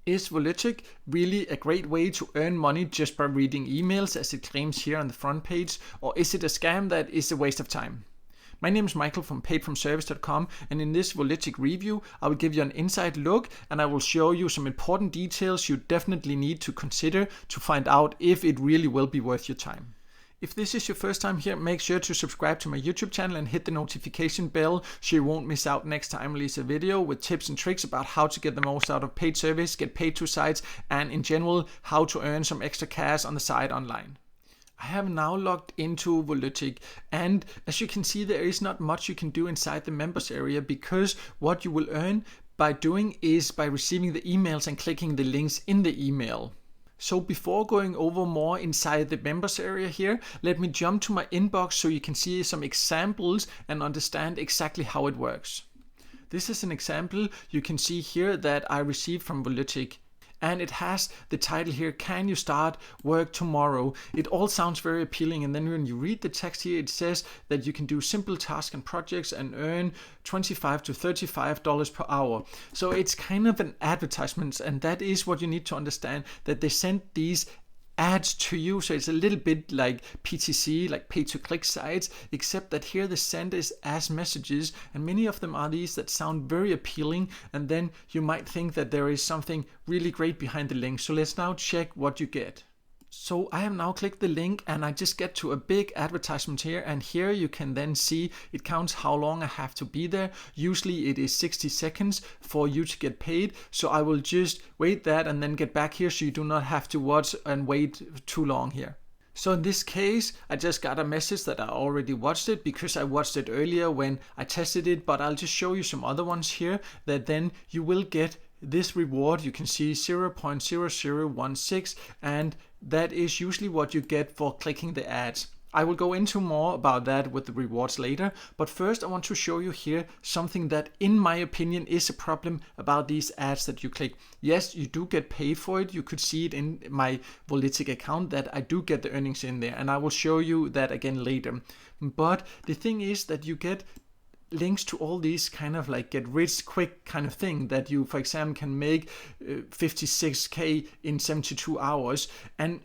Is Volutic really a great way to earn money just by reading emails as it claims here on the front page, or is it a scam that is a waste of time? My name is Michael from paidfromservice.com, and in this Volutic review I will give you an inside look and I will show you some important details you definitely need to consider to find out if it really will be worth your time. If this is your first time here, make sure to subscribe to my YouTube channel and hit the notification bell so you won't miss out next time I release a video with tips and tricks about how to get the most out of paid service, get paid to sites, and in general, how to earn some extra cash on the side online. I have now logged into Volutic, and as you can see, there is not much you can do inside the members area, because what you will earn by doing is by receiving the emails and clicking the links in the email. So before going over more inside the members area here, let me jump to my inbox so you can see some examples and understand exactly how it works. This is an example you can see here that I received from Volutic. And it has the title here, Can You Start Work Tomorrow? It all sounds very appealing, and then when you read the text here, it says that you can do simple tasks and projects and earn $25 to $35 per hour. So it's kind of an advertisement, and that is what you need to understand, that they send these ads to you, so it's a little bit like PTC, like pay-to-click sites, except that here the send is as messages, and many of them are these that sound very appealing, and then you might think that there is something really great behind the link. So let's now check what you get. So I have now clicked the link and I just get to a big advertisement here, and here you can then see it counts how long I have to be there. Usually it is 60 seconds for you to get paid, so I will just wait that and then get back here so you do not have to watch and wait too long here. So in this case, I just got a message that I already watched it because I watched it earlier when I tested it, but I'll just show you some other ones here that then you will get this reward. You can see 0.0016, and that is usually what you get for clicking the ads. I will go into more about that with the rewards later, but first I want to show you here something that in my opinion is a problem about these ads that you click. Yes, you do get paid for it. You could see it in my Volutic account that I do get the earnings in there, and I will show you that again later. But the thing is that you get links to all these kind of like get rich quick kind of thing that you, for example, can make 56k in 72 hours, and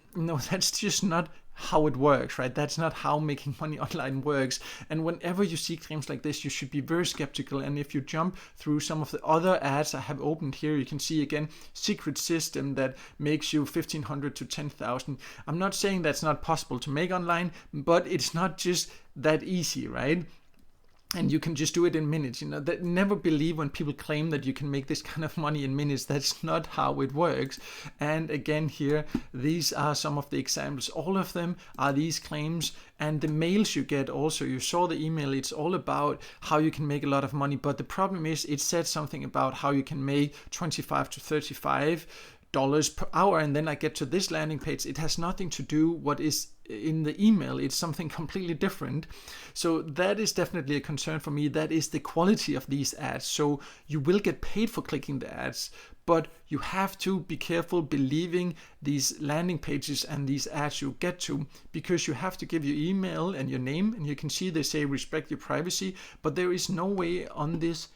that's just not how it works, right? That's not how making money online works. And whenever you see claims like this, you should be very skeptical. And if you jump through some of the other ads I have opened here, you can see again secret system that makes you 1,500 to 10,000. I'm not saying that's not possible to make online, but it's not just that easy, right? And you can just do it in minutes. That never believe when people claim that you can make this kind of money in minutes. That's not how it works. And again here, these are some of the examples. All of them are these claims, and the mails you get also. You saw the email. It's all about how you can make a lot of money. But the problem is it said something about how you can make 25 to 35 dollars per hour, and then I get to this landing page. It has nothing to do what is in the email. It's something completely different. So that is definitely a concern for me. That is the quality of these ads. So you will get paid for clicking the ads, but you have to be careful believing these landing pages and these ads you get to, because you have to give your email and your name, and you can see they say respect your privacy, but there is no way on this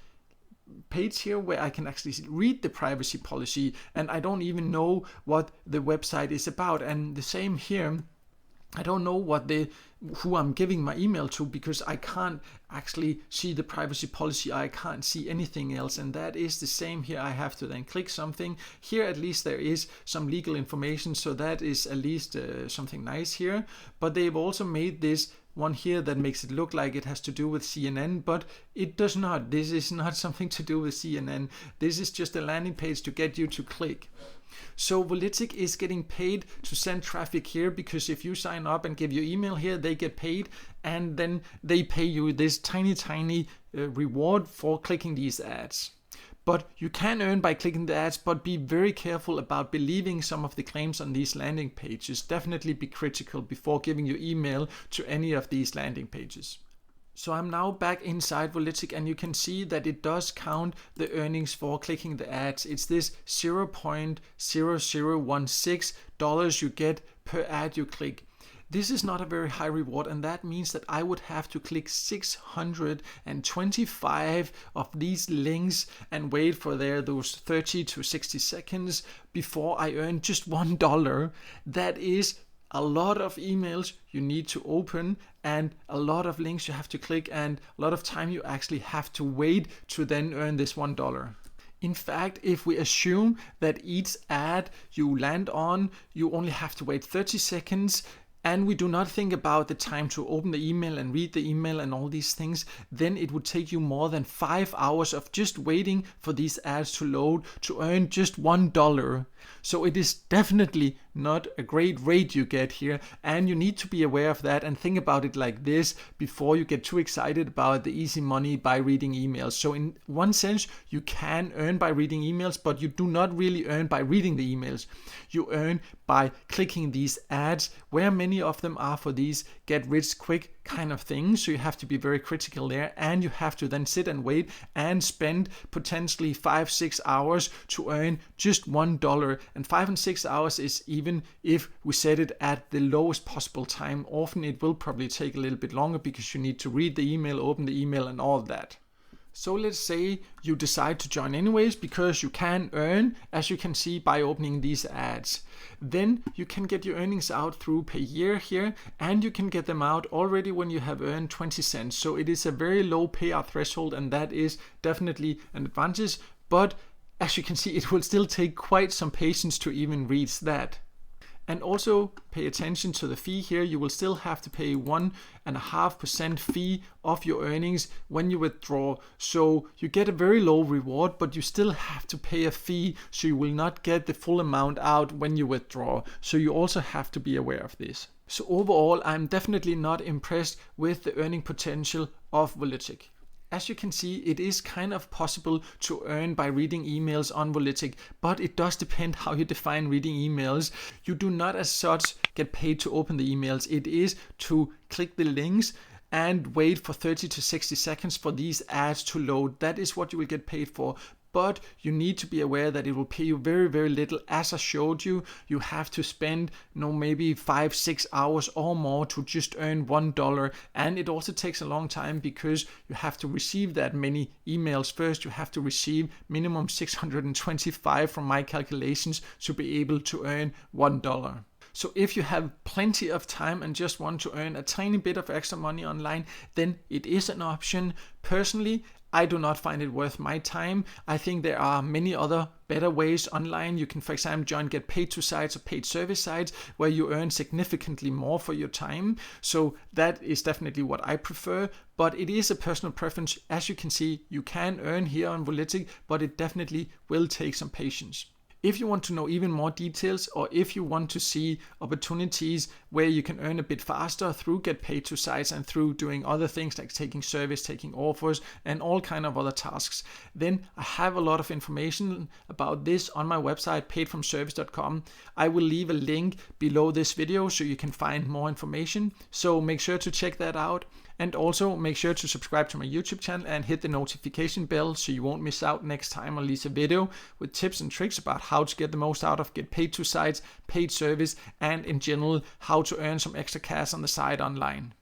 page here where I can actually read the privacy policy, and I don't even know what the website is about. And the same here, I don't know who I'm giving my email to, because I can't actually see the privacy policy. I can't see anything else, and that is the same here. I have to then click something here. At least there is some legal information, so that is at least something nice here. But they've also made this one here that makes it look like it has to do with CNN, but it does not. This is not something to do with CNN. This is just a landing page to get you to click. So Volutic is getting paid to send traffic here, because if you sign up and give your email here, they get paid, and then they pay you this tiny reward for clicking these ads. But you can earn by clicking the ads, but be very careful about believing some of the claims on these landing pages. Definitely be critical before giving your email to any of these landing pages. So I'm now back inside Volutic, and you can see that it does count the earnings for clicking the ads. It's this $0.0016 you get per ad you click. This is not a very high reward, and that means that I would have to click 625 of these links and wait for those 30 to 60 seconds before I earn just $1. That is a lot of emails you need to open and a lot of links you have to click and a lot of time you actually have to wait to then earn this $1. In fact, if we assume that each ad you land on, you only have to wait 30 seconds, and we do not think about the time to open the email and read the email and all these things, then it would take you more than 5 hours of just waiting for these ads to load to earn just $1. So it is definitely not a great rate you get here, and you need to be aware of that and think about it like this before you get too excited about the easy money by reading emails. So in one sense, you can earn by reading emails, but you do not really earn by reading the emails. You earn by clicking these ads, where many of them are for these get rich quick kind of things. So you have to be very critical there, and you have to then sit and wait and spend potentially 5-6 hours to earn just $1. And 5 and 6 hours is even if we set it at the lowest possible time. Often it will probably take a little bit longer because you need to read the email, open the email, and all that. So let's say you decide to join anyways because you can earn, as you can see, by opening these ads. Then you can get your earnings out through per year here, and you can get them out already when you have earned 20 cents. So it is a very low payout threshold, and that is definitely an advantage. But as you can see, it will still take quite some patience to even reach that. And also pay attention to the fee here. You will still have to pay 1.5% fee of your earnings when you withdraw. So you get a very low reward, but you still have to pay a fee, so you will not get the full amount out when you withdraw. So you also have to be aware of this. So overall, I'm definitely not impressed with the earning potential of Volutic. As you can see, it is kind of possible to earn by reading emails on Volutic, but it does depend how you define reading emails. You do not as such get paid to open the emails. It is to click the links and wait for 30 to 60 seconds for these ads to load. That is what you will get paid for. But you need to be aware that it will pay you very, very little. As I showed you, you have to spend maybe 5-6 hours or more to just earn $1. And it also takes a long time because you have to receive that many emails first. You have to receive minimum 625 from my calculations to be able to earn $1. So if you have plenty of time and just want to earn a tiny bit of extra money online, then it is an option. Personally, I do not find it worth my time. I think there are many other better ways online. You can, for example, join get paid to sites or paid service sites where you earn significantly more for your time. So that is definitely what I prefer, but it is a personal preference. As you can see, you can earn here on Volutic, but it definitely will take some patience. If you want to know even more details, or if you want to see opportunities where you can earn a bit faster through get paid to sites and through doing other things like taking service, taking offers, and all kind of other tasks, then I have a lot of information about this on my website, paidfromservice.com. I will leave a link below this video so you can find more information. So make sure to check that out. And also make sure to subscribe to my YouTube channel and hit the notification bell so you won't miss out next time I release a video with tips and tricks about how to get the most out of get paid to sites, paid service, and in general how to earn some extra cash on the side online.